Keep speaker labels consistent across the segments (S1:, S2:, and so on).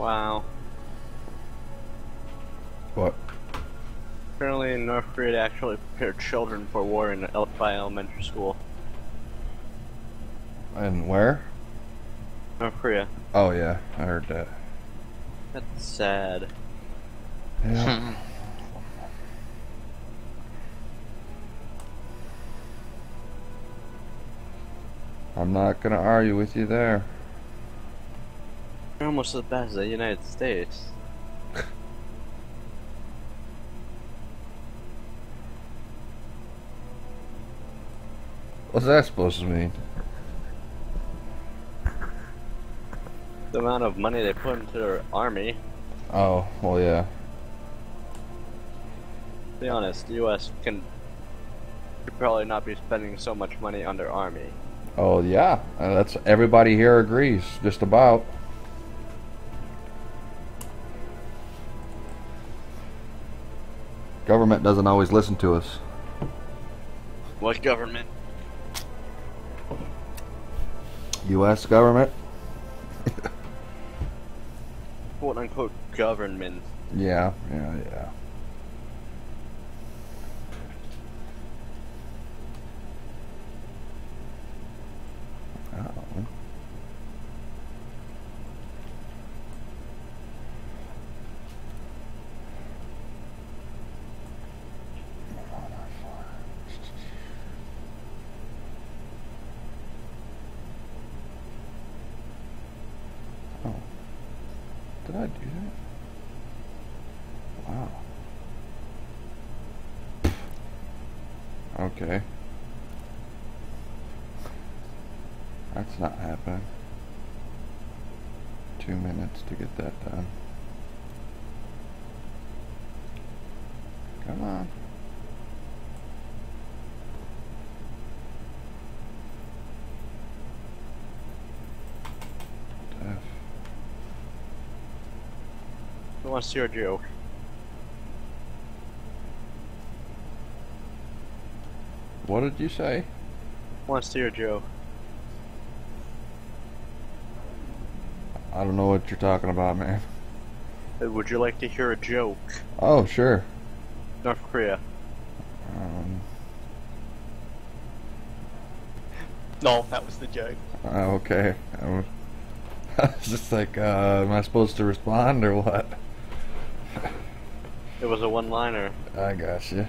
S1: Wow.
S2: What?
S1: Apparently, North Korea actually prepared children for war in by elementary school.
S2: And where?
S1: North Korea.
S2: Oh yeah, I heard that.
S1: That's sad.
S2: Yeah. I'm not gonna argue with you there.
S1: You're almost as bad as the United States.
S2: What's that supposed to mean?
S1: The amount of money they put into their army.
S2: Oh, well yeah.
S1: To be honest, the U.S. could probably not be spending so much money on their army.
S2: Oh yeah, that's everybody here agrees, just about. Government doesn't always listen to us.
S1: What government?
S2: U.S. government?
S1: Quote unquote government.
S2: Yeah. Oh. Oh. Did I do that? Wow. Okay. That's not happening. 2 minutes to get that done. Come on. F.
S1: Who wants to hear a joke?
S2: What did you say?
S1: Who wants to hear a joke?
S2: I don't know what you're talking about, man.
S1: Would you like to hear a joke?
S2: Oh, sure.
S1: North Korea. No, that was the joke.
S2: Okay. I was just like, am I supposed to respond or what?
S1: It was a one-liner.
S2: I got you.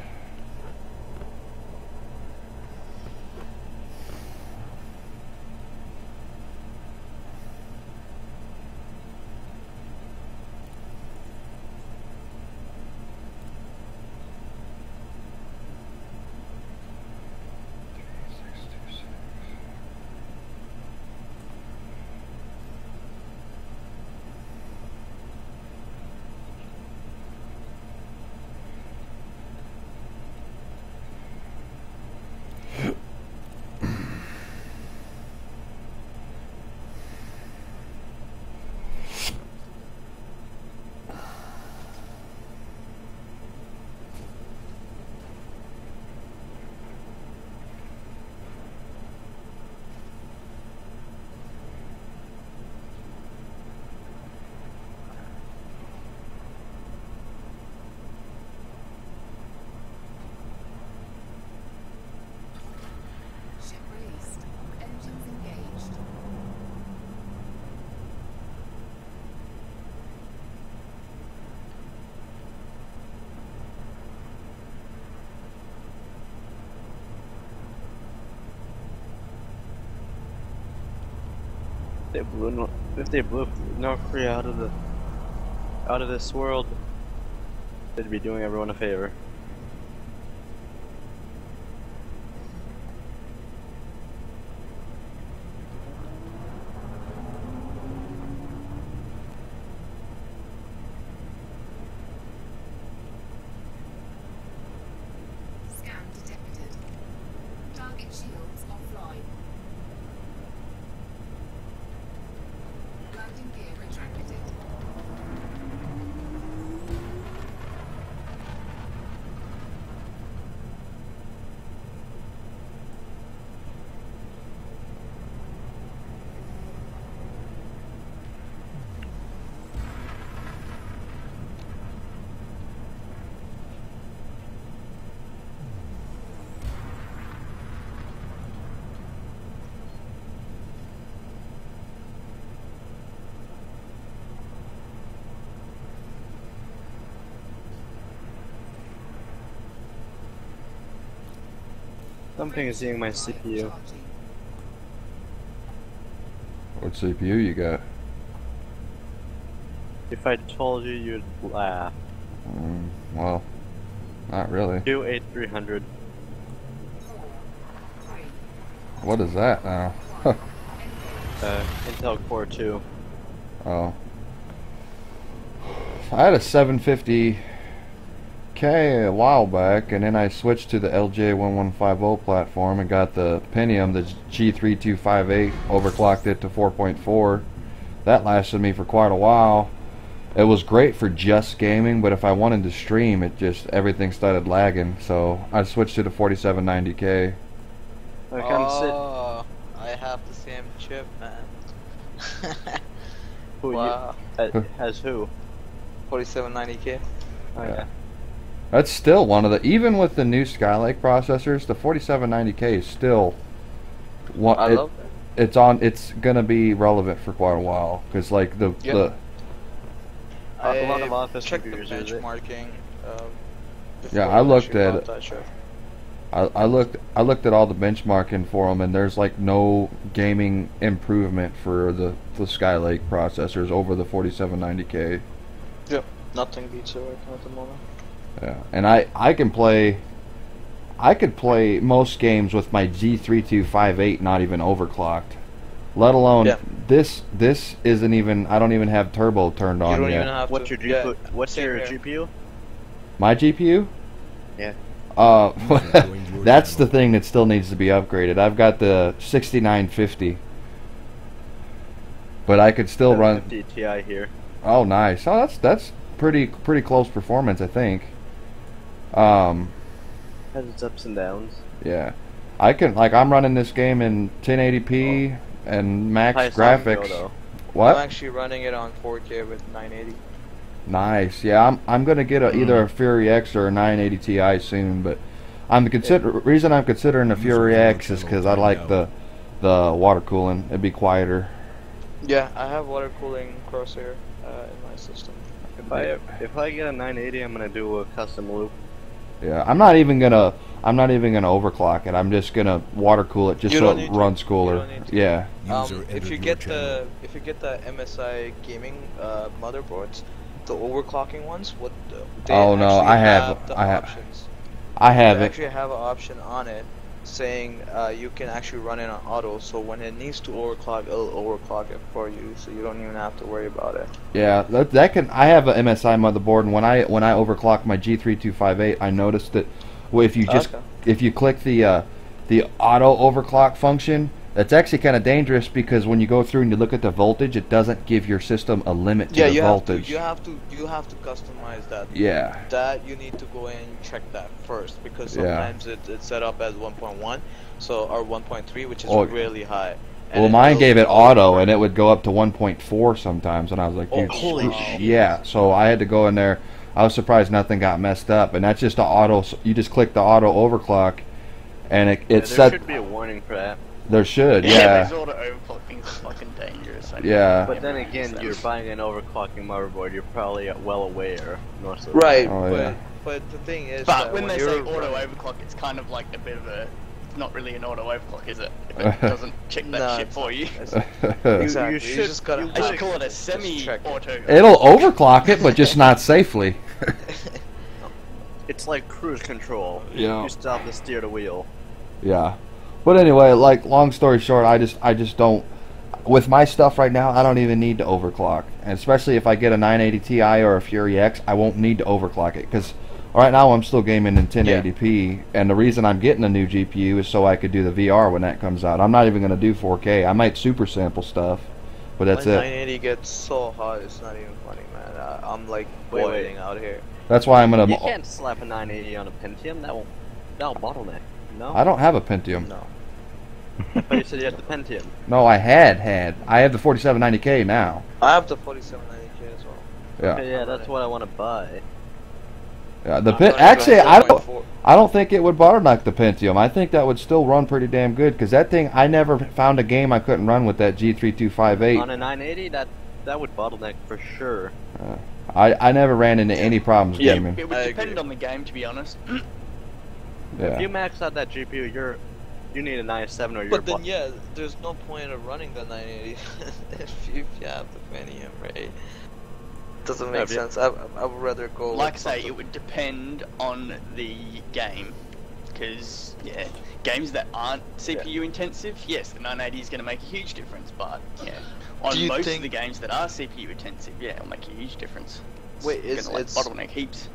S3: Ship released. Engines engaged.
S1: If they blew North Korea out of this world, they'd be doing everyone a favor.
S3: Scan detected. Target shields offline. Landing gear retracted.
S1: Something is eating my CPU.
S2: What CPU you got?
S1: If I told you, you'd laugh.
S2: Well, not really.
S1: 28300.
S2: What is that now?
S1: Intel Core 2.
S2: Oh. I had a 750K a while back, and then I switched to the LJ1150 platform and got the Pentium, the G3258, overclocked it to 4.4. That lasted me for quite a while. It was great for just gaming, but if I wanted to stream, everything started lagging, so I switched to the 4790K.
S4: Oh, I have the same chip, man. Wow.
S1: As who?
S4: 4790K.
S1: Oh, yeah.
S2: That's still one of the, even with the new Skylake processors, the 4790K is still one.
S4: I love that.
S2: It's gonna be relevant for quite a while, because like the
S1: A lot of office
S4: checked the
S1: computers use it.
S4: benchmarking.
S2: Yeah, I looked at it.
S4: that chip.
S2: I looked at all the benchmarking for them, and there's like no gaming improvement for the Skylake processors over the 4790K.
S4: Yep, nothing beats it right now at the moment.
S2: Yeah, and I could play most games with my G3258 not even overclocked, let alone this isn't even, I don't even have turbo turned on
S4: You don't
S2: yet.
S4: even have
S1: What's
S4: to.
S1: your GPU?
S4: Yeah,
S1: What's
S4: same
S1: your
S4: here.
S1: GPU?
S2: My GPU?
S1: Yeah.
S2: That's the thing that still needs to be upgraded. I've got the 6950, but I could still run
S1: 50 Ti here.
S2: Oh, nice. Oh, that's pretty close performance, I think.
S1: Has its ups and downs.
S2: Yeah, I can, like, I'm running this game in 1080p and max
S1: Highest I can go,
S2: graphics.
S1: though.
S2: What?
S4: I'm actually running it on 4K with 980.
S2: Nice. Yeah, I'm gonna get either a Fury X or a 980 Ti soon, but reason I'm considering the Fury X is because I like the water cooling. It'd be quieter.
S4: Yeah, I have water cooling crosshair in my system.
S1: If I get a 980, I'm gonna do a custom loop.
S2: Yeah, I'm not even gonna overclock it. I'm just gonna water cool it just
S4: You
S2: so
S4: don't
S2: it
S4: need to.
S2: runs
S4: You
S2: cooler.
S4: don't need to.
S2: Yeah.
S4: If you get the MSI gaming motherboards, the overclocking ones, they
S2: Oh, no,
S4: actually
S2: I have
S4: the
S2: I have
S4: options.
S2: I have
S4: They
S2: it.
S4: actually have an option on it saying you can actually run it on auto, so when it needs to overclock, it'll overclock it for you, so you don't even have to worry about it.
S2: Yeah, that can. I have a MSI motherboard, and when I overclock my G3258, I noticed that if you just if you click the auto overclock function, that's actually kind of dangerous because when you go through and you look at the voltage, it doesn't give your system a limit to the voltage.
S4: You have to customize that.
S2: Yeah.
S4: That you need to go in and check that first because sometimes it's set up as 1.1, so or 1.3, which is really high.
S2: Well, mine gave it auto, and it would go up to 1.4 sometimes, and I was like, dude,
S1: holy shit.
S2: yeah. So I had to go in there. I was surprised nothing got messed up, and that's just the auto. You just click the auto overclock, and it
S1: There
S2: set.
S1: should be a warning for that.
S2: There should,
S5: Yeah, those auto overclock things are fucking dangerous.
S2: Yeah.
S1: But then again, you're buying an overclocking motherboard. You're probably well aware most of the
S4: Right,
S2: Oh,
S4: but
S2: yeah.
S4: but the thing is,
S5: But
S4: that
S5: when they
S4: you're
S5: say auto
S4: running-
S5: overclock, it's kind of like a bit of a. It's not really an auto overclock, is it? If it doesn't check that
S4: Nah,
S5: shit for you.
S4: exactly, you
S1: should-
S4: just gotta.
S1: you
S5: I should
S4: have
S5: call it a
S4: to just check it.
S5: semi-auto.
S2: It'll overclock it, but just not safely.
S1: It's like cruise control.
S2: Yeah.
S1: You still have to steer the wheel.
S2: Yeah. But anyway, like, long story short, I just don't. With my stuff right now, I don't even need to overclock, and especially if I get a 980 Ti or a Fury X, I won't need to overclock it because right now I'm still gaming in 1080p, and the reason I'm getting a new GPU is so I could do the VR when that comes out. I'm not even gonna do 4K. I might super sample stuff, but that's
S4: When
S2: it.
S4: 980 gets so hot, it's not even funny, man. I'm like
S1: Wait.
S4: boiling out here.
S2: That's why I'm gonna.
S1: You can't slap a 980 on a Pentium. That'll bottleneck. No.
S2: I don't have a Pentium.
S4: No.
S1: I thought you said you had the Pentium.
S2: No, I had. I have the 4790K now.
S4: I have the 4790K as well.
S2: Yeah.
S1: Okay, yeah, that's what I want to buy.
S2: Yeah. The
S4: I'm running
S2: actually,
S4: on
S2: I don't.
S4: 4.4.
S2: I don't think it would bottleneck the Pentium. I think that would still run pretty damn good because that thing. I never found a game I couldn't run with that G3258.
S1: On a 980, that would bottleneck for sure.
S2: I never ran into any problems gaming.
S5: It would
S4: I
S5: depend
S4: agree.
S5: on the game, to be honest.
S1: If
S2: Yeah.
S1: you max out that GPU, You need a 997 or you're.
S4: But then yeah, there's no point of running the 980 if you have the Pentium, right? Doesn't make
S1: Yeah,
S4: sense. I would rather go.
S5: Like I
S4: with
S5: say,
S4: something-
S5: it would depend on the game. Because, yeah, games that aren't CPU intensive, yes, the 980 is going to make a huge difference. But, yeah,
S4: Do
S5: on
S4: you
S5: most
S4: think-
S5: of the games that are CPU intensive, yeah, it'll make a huge difference. It's
S4: Wait,
S5: gonna, like,
S4: it's-
S5: bottleneck heaps.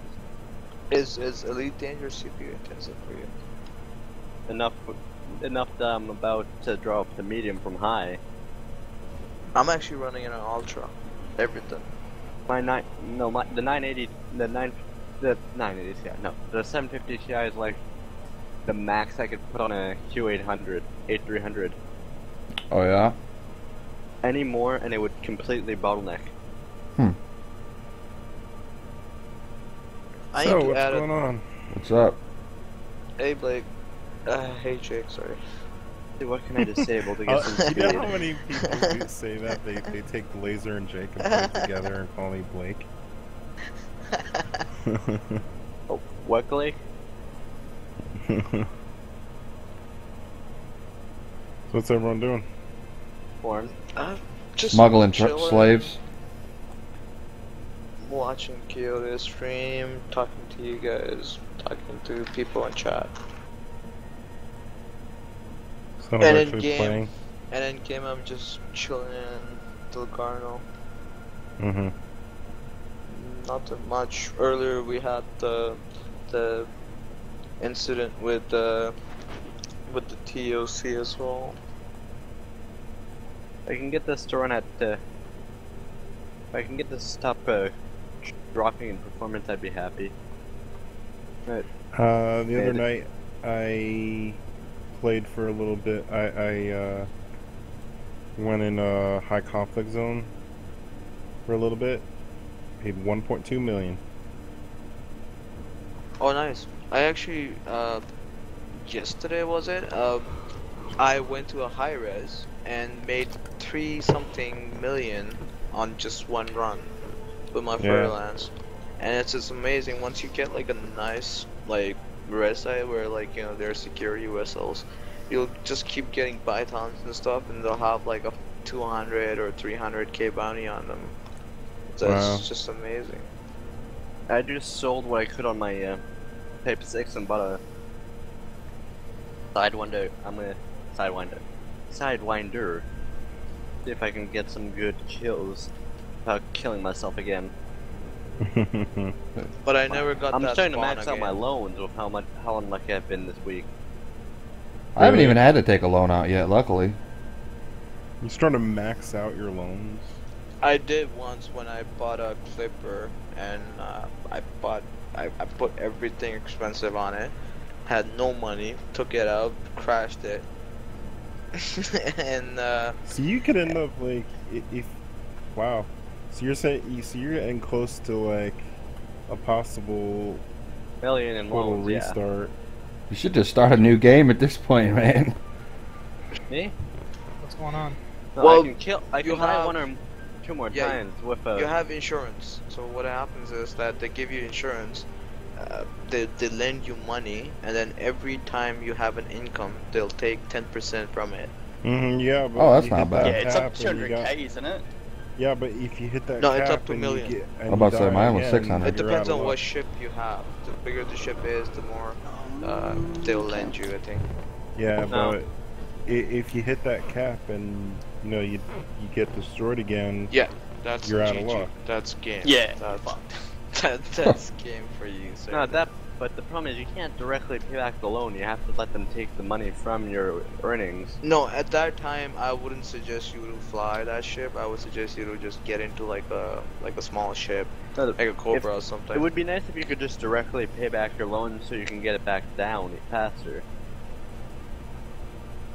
S4: Is Elite Dangerous CPU intensive for you?
S1: enough that I'm about to drop the medium from high.
S4: I'm actually running it on Ultra, everything.
S1: The 980, the 980 Ti, no, the 750 Ti is like the max I could put on a Q800, 8300.
S2: Oh yeah.
S1: Any more, and it would completely bottleneck.
S4: I
S6: So
S4: need to
S6: what's
S4: add
S6: going on?
S2: What's up?
S4: Hey Blake. Hey Jake, sorry.
S1: See, what can I disable to get some
S6: You know
S1: speed?
S6: how many people do say that they take Laser and Jake and put it together and call me Blake?
S1: Oh, Weckley?
S6: So what's everyone doing?
S1: Form.
S4: Just
S2: Smuggling
S4: chilling,
S2: slaves.
S4: watching Kyoto stream, talking to you guys, talking to people in chat.
S6: Someone's
S4: And in
S6: actually
S4: game,
S6: playing.
S4: and in game I'm just chilling in Delgarno.
S6: Mm-hmm.
S4: Nothing much. Earlier we had the incident with the TOC as well.
S1: I can get this to run at, if I can get this to stop dropping in performance, I'd be happy. Right.
S6: The other
S1: And-
S6: night I played for a little bit. I went in a high conflict zone for a little bit. Paid 1.2 million.
S4: Oh, nice. I actually, yesterday was it? I went to a high res and made 3-something million on just one run with my
S6: Yeah.
S4: freelance. And it's just amazing once you get like a nice like res site where like you know there are security vessels, you'll just keep getting bytons and stuff, and they'll have like a 200 or 300k bounty on them. That's
S6: Wow.
S4: just amazing.
S1: I just sold what I could on my Type 6 and bought a Sidewinder. I'm gonna Sidewinder. See if I can get some good kills without killing myself again.
S4: But I never got
S1: I'm
S4: that
S1: starting to
S4: spawn
S1: max out
S4: again.
S1: my loans with how unlucky I've been this week.
S2: I haven't
S6: Really?
S2: even had to take a loan out yet, luckily.
S6: You starting to max out your loans?
S4: I did once when I bought a clipper and I put everything expensive on it, had no money, took it out, crashed it, and
S6: So you could end up like if wow. So you're saying you're getting close to like a possible
S1: Million in
S6: total
S1: loans, yeah.
S6: restart.
S2: You should just start a new game at this point, man.
S1: Me?
S7: What's going on?
S1: No,
S4: Well,
S1: I can kill. I
S4: you
S1: can die
S4: have-
S1: one or two more
S4: Yeah,
S1: times with a.
S4: you have insurance. So what happens is that they give you insurance, they lend you money, and then every time you have an income, they'll take 10% from it.
S6: Mm-hmm, yeah, but
S2: Oh, that's
S6: you
S2: not
S6: hit
S2: bad.
S6: that
S5: Yeah, it's up
S6: cap
S5: to
S6: and you
S5: 200k,
S6: got-
S5: isn't it?
S6: Yeah, but if you hit that
S4: No,
S6: cap
S4: it's up to
S6: and
S4: million.
S6: you get, and
S2: I'm about
S6: you
S2: to say,
S6: die
S2: mine was
S6: again,
S2: 600.
S4: It
S6: you're
S4: depends
S6: out of
S4: on what
S6: luck.
S4: ship you have. The bigger the ship is, the more they'll lend you, I think.
S6: Yeah,
S1: No.
S6: but if you hit that cap and you know you get destroyed again,
S4: Yeah, that's
S6: You're out of
S4: GG.
S6: luck.
S4: That's game.
S5: Yeah,
S4: that's,
S5: fucked.
S4: that's game for you. So.
S1: No, but the problem is you can't directly pay back the loan. You have to let them take the money from your earnings.
S4: No, at that time I wouldn't suggest you to fly that ship. I would suggest you to just get into like a small ship,
S1: No,
S4: like a Cobra or something.
S1: It would be nice if you could just directly pay back your loan so you can get it back down faster.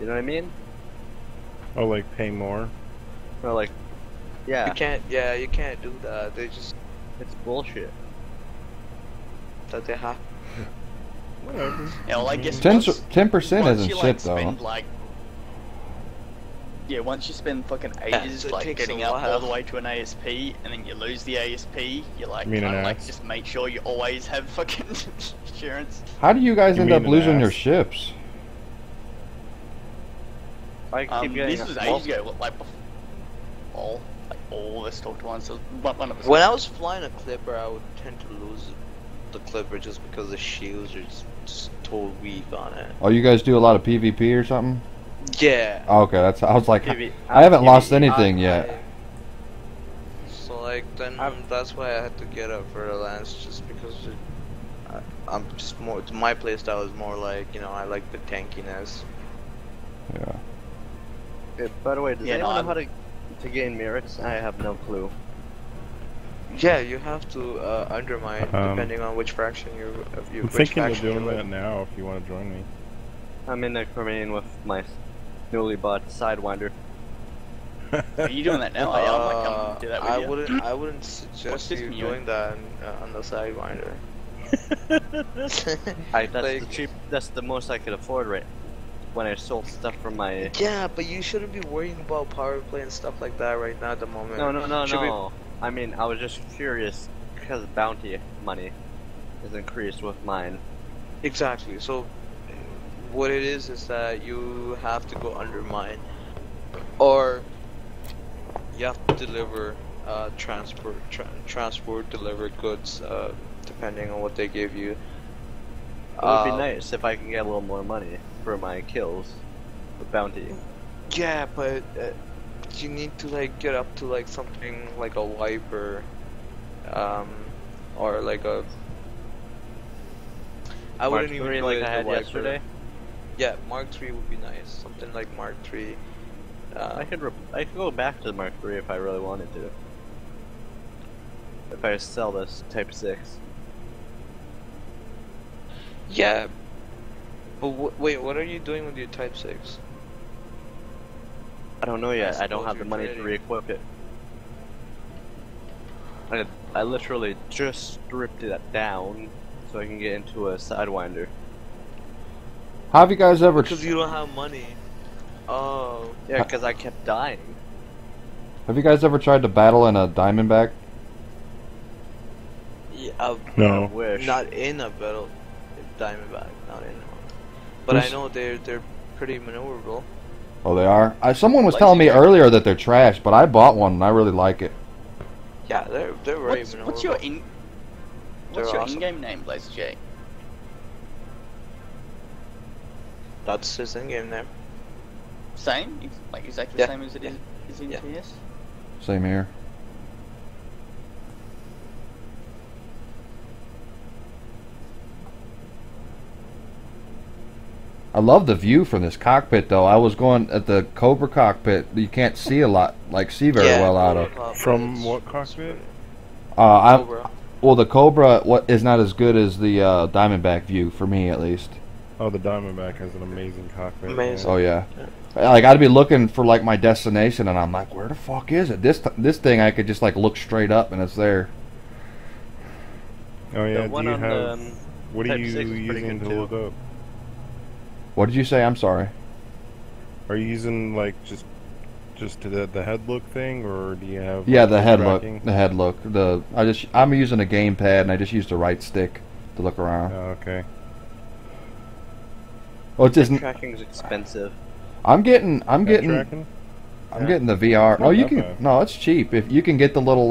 S1: You know what I mean?
S6: oh, like pay more.
S1: Or like, yeah,
S4: You can't. Yeah, you can't do that. They just
S1: it's bullshit.
S4: that they have.
S6: Whatever.
S5: Yeah, well, I guess
S2: 10%
S5: once
S2: isn't
S5: you,
S2: shit
S5: like,
S2: though.
S5: spend, like, yeah, once you spend fucking ages
S4: it
S5: like
S4: takes a
S5: getting up
S4: while.
S5: all the way to an ASP, and then you lose the ASP, you like
S6: You mean
S5: kind
S6: an
S5: of like
S6: ass?
S5: just make sure you always have fucking insurance.
S2: How do you guys
S6: You
S2: end
S6: mean
S2: up
S6: an
S2: losing your
S6: ass?
S2: ships?
S1: I keep getting
S5: This was
S1: well,
S5: ages ago, like all the stocked ones. So one of us.
S4: When I was flying a Clipper, I would tend to lose the Clipper just because the shields are just total weak on it.
S2: Oh, you guys do a lot of PvP or something?
S4: Yeah.
S2: Oh, okay, that's. I was like,
S1: PV
S2: I haven't lost
S1: PvE.
S2: anything yet.
S4: So like then that's why I had to get up for the Lance, just because I'm just more. My playstyle is more like, you know, I like the tankiness.
S2: Yeah.
S1: By the way, does
S5: Yeah, no,
S1: anyone know how to gain merits? I have no clue.
S4: Yeah, you have to undermine depending on which faction you.
S6: I'm
S4: Which
S6: thinking of
S4: faction
S6: doing
S4: you're
S6: that now if you want to join me.
S1: I'm in the Cremain with my newly bought Sidewinder.
S5: Are you doing that now? I might come and do that with you.
S4: I wouldn't suggest
S5: this
S4: you
S5: from you?
S4: doing that on the Sidewinder.
S1: That's the most I could afford right when I sold stuff from my.
S4: Yeah, but you shouldn't be worrying about power play and stuff like that right now at the moment.
S1: No. I mean, I was just curious because bounty money is increased with mine.
S4: Exactly. So, what it is that you have to go undermine, or you have to deliver transport deliver goods, depending on what they give you.
S1: It would be nice if I could get a little more money for my kills with bounty.
S4: Yeah, but you need to like get up to like something like a Viper, or like a. I
S1: Mark
S4: wouldn't even
S1: III
S4: do
S1: like
S4: it
S1: I had
S4: the Viper.
S1: yesterday.
S4: Yeah, Mark III would be nice. Something like Mark III.
S1: I could go back to the Mark III if I really wanted to. If I sell this Type 6.
S4: Yeah, but wait, what are you doing with your Type 6?
S1: I don't know yet. I don't
S4: suppose
S1: have the
S4: you're
S1: money to
S4: trading.
S1: re-equip it. I literally just stripped it down so I can get into a Sidewinder.
S2: How have you guys ever?
S4: Because you don't have money. Oh.
S1: Yeah, because I kept dying.
S2: Have you guys ever tried to battle in a Diamondback?
S4: Yeah,
S6: No.
S1: I wish.
S4: not in a battle. Diamondback, not in one. But I
S2: Who's-
S4: know they're pretty maneuverable.
S2: Oh, they are. Someone was
S5: Like
S2: telling me
S5: you-
S2: earlier that they're trash, but I bought one and I really like it.
S4: Yeah, they're very maneuverable.
S5: What's your
S4: They're awesome.
S5: in-game name, Blazer J?
S4: That's his in-game name.
S5: Same? Like exactly
S4: Yeah,
S5: the same as it is in
S4: yeah.
S5: TS?
S2: Same here. I love the view from this cockpit, though. I was going at the Cobra cockpit. You can't see a lot, like see very well out of.
S6: From what cockpit?
S4: Cobra.
S2: Well, the Cobra is not as good as the Diamondback view for me, at least.
S6: Oh, the Diamondback has an amazing cockpit.
S4: Amazing.
S2: Oh yeah. Like I'd be looking for like my destination, and I'm like, where the fuck is it? This thing I could just like look straight up, and it's there.
S6: Oh yeah.
S1: The one
S6: Do you
S1: on
S6: have?
S1: the
S6: What are
S1: Type
S6: you
S1: 6 is pretty
S6: using
S1: good,
S6: to
S1: too.
S6: look up?
S2: What did you say? I'm sorry.
S6: Are you using like just the head look thing, or do you have?
S2: Yeah,
S6: like,
S2: the head look.
S6: tracking?
S2: The head look. I'm using a gamepad, and I just use the right stick to look around.
S6: Oh, okay.
S2: Well, it's just
S1: Tracking's expensive.
S2: I'm getting
S6: Tracking?
S2: the VR.
S6: Not
S2: Oh, you
S6: that
S2: can.
S6: bad.
S2: No, it's cheap. If you can get the little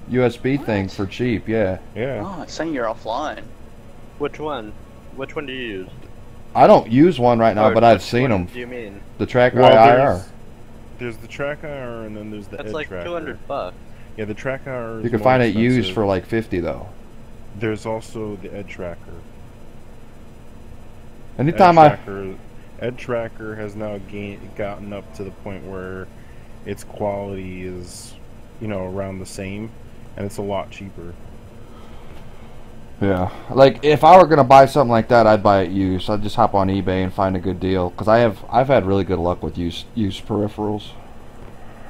S2: USB thing for cheap, yeah.
S6: Yeah.
S5: Oh, it's saying you're offline.
S1: Which one? Which one do you use?
S2: I don't use one right now,
S1: Or
S2: but I've
S1: which
S2: seen
S1: one
S2: them.
S1: Do you mean?
S2: The Track
S6: Well,
S2: IR.
S6: there's the Track IR, and then there's the
S1: That's
S6: Ed
S1: like
S6: Tracker.
S1: $200.
S6: Yeah, the Track IR. Is
S2: You can
S6: more
S2: find it used
S6: expensive.
S2: for like 50 though.
S6: There's also the Ed Tracker.
S2: Anytime
S6: Ed Tracker has now gotten up to the point where its quality is, around the same, and it's a lot cheaper.
S2: Yeah, like if I were gonna buy something like that, I'd buy it used. I'd just hop on eBay and find a good deal because I've had really good luck with used peripherals.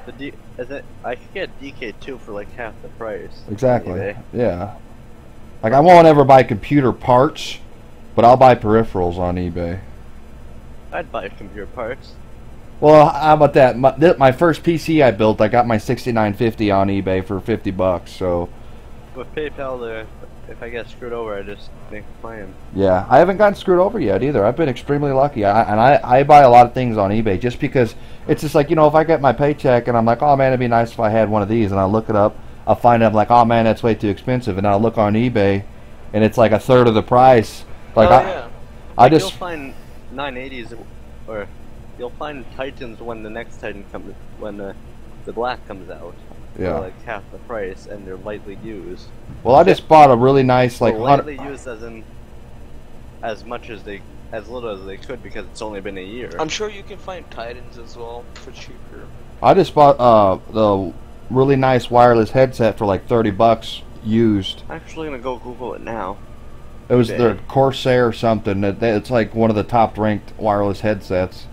S1: I could get DK2 for like half the price.
S2: Exactly.
S1: eBay.
S2: Yeah. Like I won't ever buy computer parts, but I'll buy peripherals on eBay.
S1: I'd buy computer parts.
S2: Well, how about that? My first PC I built, I got my 6950 on eBay for $50. So
S1: With PayPal, if I get screwed over, I just make a plan.
S2: Yeah, I haven't gotten screwed over yet either. I've been extremely lucky. I buy a lot of things on eBay just because it's just like, you know, if I get my paycheck and I'm like, oh man, it'd be nice if I had one of these, and I look it up, I'll find out, I'm like, oh man, that's way too expensive, and I'll look on eBay, and it's like a third of the price. Like
S1: yeah.
S2: I
S1: You'll
S2: just
S1: find 980s, or you'll find Titans when the next Titan comes, when the black comes out.
S2: Yeah.
S1: They're like half the price, and they're lightly used.
S2: well, I just bought a really nice like
S1: Well, lightly used as in as little as they could, because it's only been a year.
S4: I'm sure you can find Titans as well for cheaper.
S2: I just bought the really nice wireless headset for like $30 used.
S1: I'm actually gonna go Google it now.
S2: It was
S1: eBay.
S2: the Corsair or something. It's like one of the top ranked wireless headsets.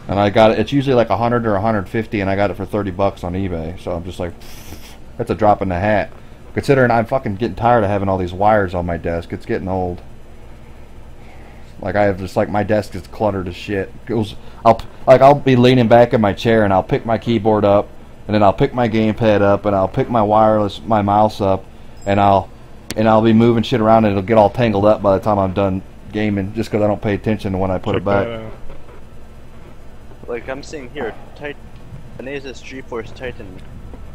S2: And I got it. It's usually like 100 or 150, and I got it for $30 on eBay. So I'm just like, that's a drop in the hat. Considering I'm fucking getting tired of having all these wires on my desk. It's getting old. Like I have just like my desk is cluttered as shit. I'll be leaning back in my chair and I'll pick my keyboard up, and then I'll pick my gamepad up, and I'll pick my mouse up, and I'll be moving shit around, and it'll get all tangled up by the time I'm done gaming, just because I don't pay attention to when I put it back.
S1: Like I'm seeing here, an Asus GeForce Titan,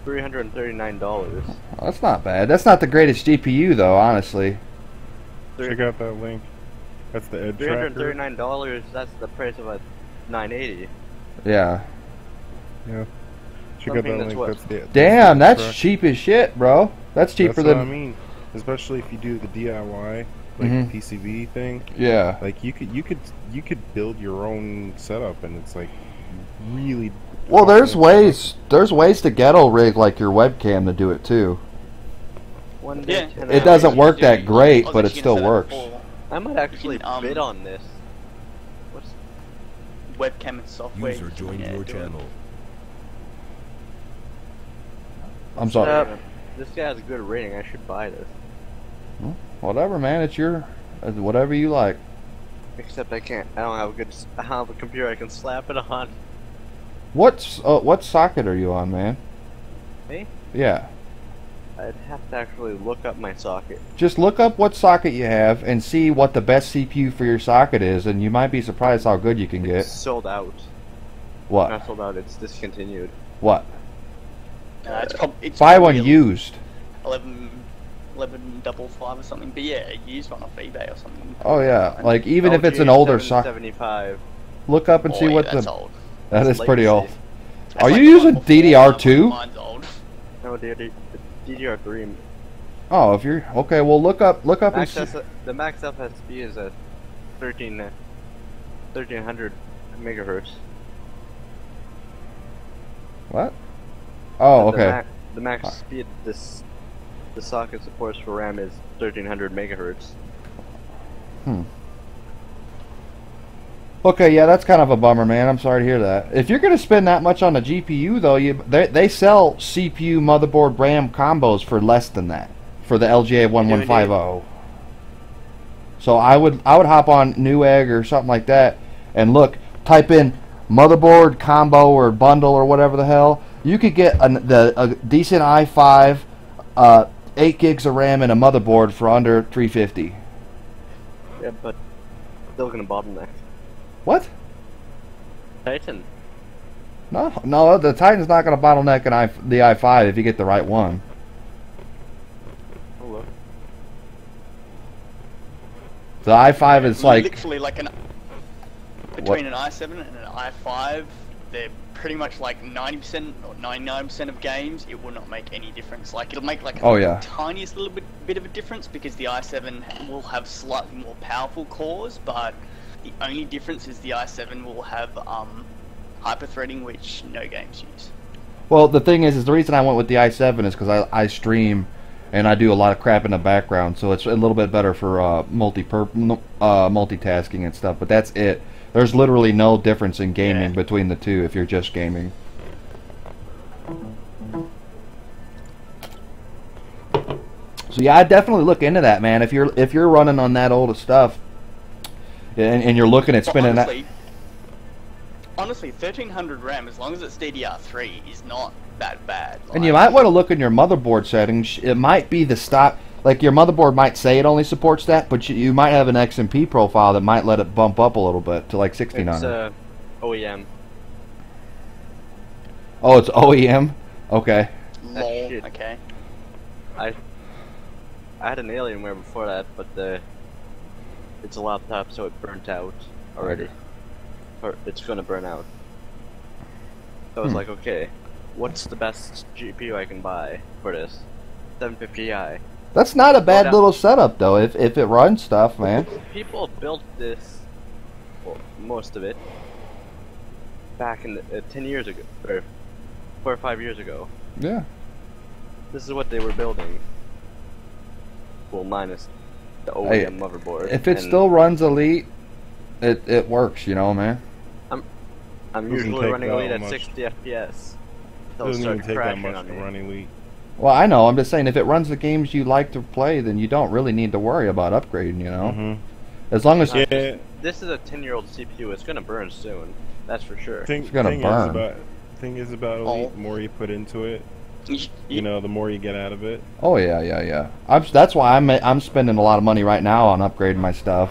S1: $339.
S2: That's not bad. That's not the greatest GPU though, honestly.
S6: Check out that link. That's the Edge Tracker.
S1: $339. That's the price of a 980.
S2: Yeah.
S6: Yeah. Check out
S1: Something
S6: that
S1: that's
S6: link.
S1: what-
S6: That's the
S2: Damn,
S6: Edge
S2: that's
S6: Tracker.
S2: cheap as shit, bro. That's cheaper
S6: That's what
S2: than.
S6: I mean. Especially if you do the DIY, like
S2: Mhm.
S6: PCB thing.
S2: Yeah.
S6: Like you could build your own setup, and it's like really.
S2: Well, there's ways to ghetto rig like your webcam to do it too.
S1: One
S5: Yeah.
S1: day, 10
S2: It
S1: hours.
S2: doesn't work that
S5: I
S2: great,
S5: was
S2: but it
S5: actually
S2: still
S5: gonna say that
S2: works.
S5: before.
S1: I might actually
S5: can,
S1: bid on this. What's
S5: Webcam and software.
S7: User joined
S5: yeah,
S7: your
S5: do it.
S7: channel.
S2: I'm sorry.
S1: This guy has a good rating. I should buy this.
S2: Whatever, man. It's whatever you like.
S1: Except I can't. I don't have a computer I can slap it on.
S2: What socket are you on, man?
S1: Me?
S2: Yeah.
S1: I'd have to actually look up my socket.
S2: Just look up what socket you have and see what the best CPU for your socket is, and you might be surprised how good you can
S1: It's
S2: get.
S1: sold out.
S2: What?
S1: Not sold out. It's discontinued.
S2: What?
S5: It's
S2: Buy one
S5: probably
S2: used.
S5: 1155 or something. But yeah, a used one off eBay or something.
S2: Oh yeah, like even if
S1: LG
S2: it's an older socket,
S1: 775.
S2: look up and see
S5: yeah,
S2: what
S5: that's
S2: the.
S5: old.
S2: That is
S1: It's
S2: pretty
S1: legacy.
S2: old.
S5: That's
S2: Are
S5: like
S2: you
S5: the
S2: using
S5: one before,
S2: DDR2?
S5: Mine's old.
S1: No, DDR3.
S2: Oh, if you're okay, well look up and see.
S1: The max FSP is at 1300 megahertz.
S2: What? Oh,
S1: The
S2: okay.
S1: The max speed the socket supports for RAM is 1300 megahertz.
S2: Okay, yeah, that's kind of a bummer, man. I'm sorry to hear that. If you're gonna spend that much on a GPU, though, they sell CPU motherboard RAM combos for less than that for the LGA 1150. So I would hop on Newegg or something like that and type in motherboard combo or bundle or whatever the hell. You could get a decent i5, 8 gigs of RAM and a motherboard for under $350.
S1: Yeah, but still gonna bottleneck.
S2: What?
S1: Titan.
S2: No, the Titan's not going to bottleneck the i5 if you get the right one.
S1: Oh, look.
S2: The i5 is like
S5: literally like between an i7 and an i5. They're pretty much like 90% or 99% of games. It will not make any difference. Like it'll make like a tiniest little bit of a difference because the i7 will have slightly more powerful cores, but the only difference is the i7 will have hyper-threading, which no games use.
S2: Well, the thing is the reason I went with the i7 is because I stream and I do a lot of crap in the background, so it's a little bit better for multitasking and stuff. But that's it. There's literally no difference in gaming between the two if you're just gaming. So yeah, I'd definitely look into that, man. If you're running on that old stuff, and you're looking at spending
S5: honestly, honestly, 1300 RAM, as long as it's DDR3, is not that bad.
S2: And you might want to look in your motherboard settings. It might be the stock. Like your motherboard might say it only supports that, but you might have an XMP profile that might let it bump up a little bit to like 6900.
S1: It's OEM.
S2: Oh, it's OEM? Okay.
S5: Lol,
S1: shit.
S5: okay.
S1: I had an Alienware before that, but it's a laptop, so it burnt out already. Or it's gonna burn out. So I was like, okay, what's the best GPU I can buy for this? 750i.
S2: That's not a bad
S1: down.
S2: little setup, though, if it runs stuff, man.
S1: People built this, well, most of it, back in 10 years ago, or 4 or 5 years ago.
S2: Yeah.
S1: This is what they were building. Well, minus the OEM motherboard.
S2: If it
S1: and
S2: still runs Elite, it works, you know, man.
S1: I'm
S6: Doesn't
S1: usually
S6: take
S1: running
S6: that
S1: Elite at
S6: much.
S1: 60 FPS. They'll
S6: Doesn't
S1: start
S6: even take that
S1: crashing
S6: much
S1: on
S6: to
S1: me.
S6: run Elite.
S2: Well, I know. I'm just saying, if it runs the games you like to play, then you don't really need to worry about upgrading, you know?
S6: Mm-hmm.
S2: As long as...
S6: Yeah.
S1: This is a 10-year-old CPU. It's gonna burn soon. That's for sure.
S2: It's gonna burn.
S6: Thing is about Elite, the more you put into it, you know, the more you get out of it.
S2: Oh, yeah. That's why I'm spending a lot of money right now on upgrading my stuff,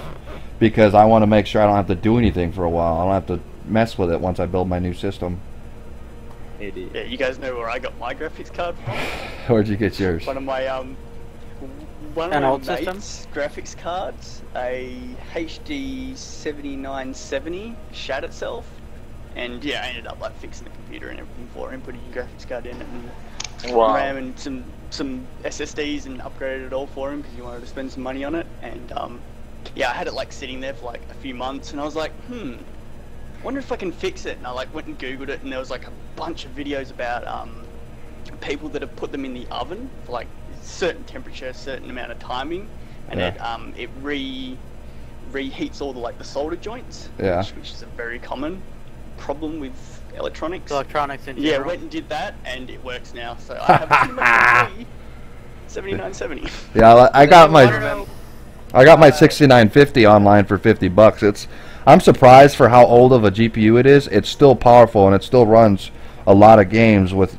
S2: because I want to make sure I don't have to do anything for a while. I don't have to mess with it once I build my new system.
S1: 80.
S5: Yeah, you guys know where I got my graphics card from?
S2: Where'd you get yours?
S5: One of my
S7: An
S5: my
S7: old
S5: mates'
S7: system?
S5: graphics cards, a HD 7970, shat itself, and yeah, I ended up like fixing the computer and everything for him, putting a graphics card in it and RAM and some SSDs, and upgraded it all for him because he wanted to spend some money on it. And yeah, I had it like sitting there for like a few months, and I was like, wonder if I can fix it. And I like went and googled it, and there was like a bunch of videos about people that have put them in the oven for like certain temperature, certain amount of timing, and it reheats all the like the solder joints, which is a very common problem with electronics.
S7: Electronics in
S5: Yeah,
S7: general.
S5: went and did that, and it works now. So I have pretty much a free 7970.
S2: Yeah, I got my 6950 online for $50. I'm surprised for how old of a GPU it is. It's still powerful, and it still runs a lot of games with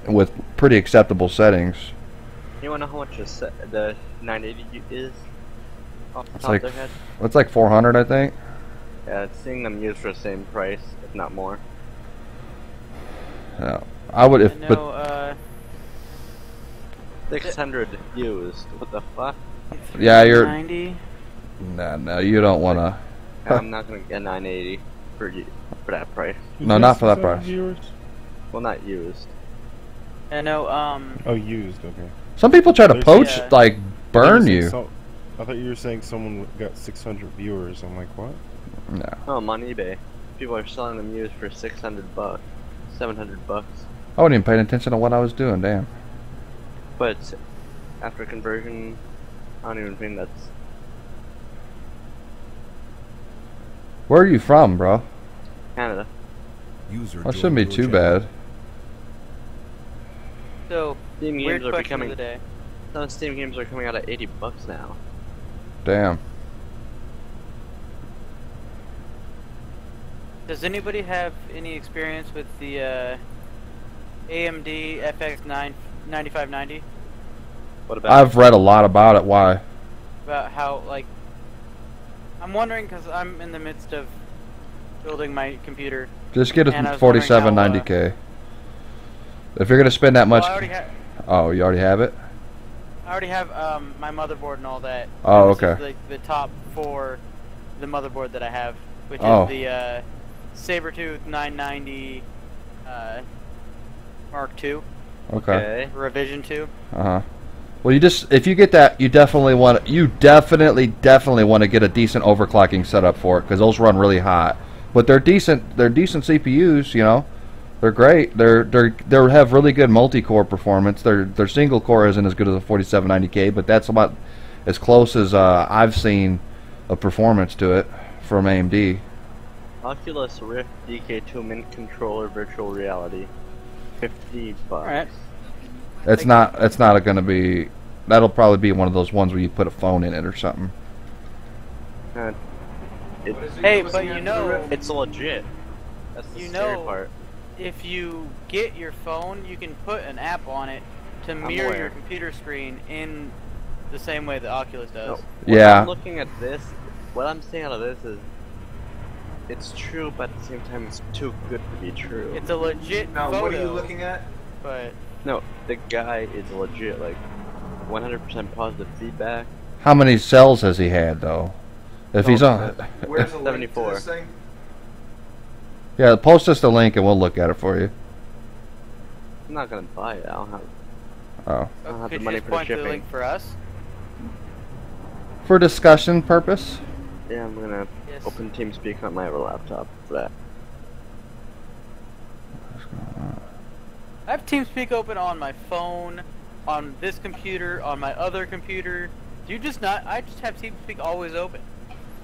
S2: pretty acceptable settings.
S1: You wanna know how much the 980 is? Off the
S2: It's
S1: top
S2: like
S1: of their head?
S2: it's like 400, I think.
S1: Yeah, it's seeing them used for the same price, if not more.
S2: Yeah, I would if,
S7: I
S2: but
S7: know,
S1: 600 used. What the fuck?
S2: yeah, you're
S7: 90.
S2: no, you don't wanna.
S1: I'm not gonna get 980 for that price.
S2: No, not for that price.
S1: Well, not used.
S7: I know,
S6: Oh, used. Okay.
S2: Some people try to poach,
S7: Yeah.
S2: like burn you.
S6: I thought you were saying someone got 600 viewers. I'm like, what?
S2: No.
S1: Oh, I'm on eBay. People are selling them used for 600 bucks, 700 bucks.
S2: I wasn't even paying attention to what I was doing. Damn.
S1: But after conversion, I don't even think that's.
S2: Where are you from, bro?
S1: Canada.
S2: That shouldn't be too bad.
S7: so,
S1: Steam
S7: weird
S1: games are
S7: question
S1: becoming.
S7: of the day.
S1: Some Steam games are coming out at 80 bucks now.
S2: Damn.
S7: Does anybody have any experience with the AMD FX 9590?
S1: What about?
S2: I've read a lot about it. Why?
S7: About how, like, I'm wondering because I'm in the midst of building my computer.
S2: Just get
S7: And I
S2: a
S7: was wondering
S2: 4790K. If you're gonna spend that much.
S7: Well, I already have.
S2: Oh, you already have it?
S7: I already have my motherboard and all that.
S2: Oh,
S7: And this
S2: okay.
S7: is, like, the top for the motherboard that I have, which
S2: Oh.
S7: is the Sabertooth 990 Mark II,
S2: Okay.
S7: Revision 2.
S2: Uh-huh. Well, if you get that, you definitely want to get a decent overclocking setup for it, because those run really hot. But they're decent CPUs, you know. They're great. They have really good multi-core performance. Their single core isn't as good as a 4790K, but that's about as close as I've seen a performance to it from AMD.
S1: Oculus Rift DK2 Mint controller virtual reality. 50 bucks.
S7: Alright.
S2: It's not going to be. That'll probably be one of those ones where you put a phone in it or something.
S1: Uh,
S7: Hey, but you know,
S1: it's legit. That's the
S7: you
S1: scary
S7: know,
S1: part.
S7: if you get your phone, you can put an app on it to mirror your computer screen in the same way the Oculus does.
S1: No,
S2: Yeah.
S1: I'm looking at this, what I'm seeing out of this is, it's true, but at the same time, it's too good to be true.
S7: It's a legit
S8: Now,
S7: photo.
S8: what are you looking at?
S7: But
S1: No, the guy is legit, like, 100% positive feedback.
S2: How many cells has he had though? If he's on,
S8: Where's the link to
S1: 74.
S8: this thing?
S2: yeah, post us the link and we'll look at it for you.
S1: I'm not gonna buy it. I don't have
S2: Oh,
S1: the
S7: could you
S1: money
S7: just
S1: for the
S7: point to the
S1: shipping.
S7: link for us?
S2: for discussion purpose.
S1: Yeah, I'm gonna
S7: Yes.
S1: open TeamSpeak on my laptop for that.
S7: I have TeamSpeak open on my phone, on this computer, on my other computer. Do you just not? I just have TeamSpeak always open.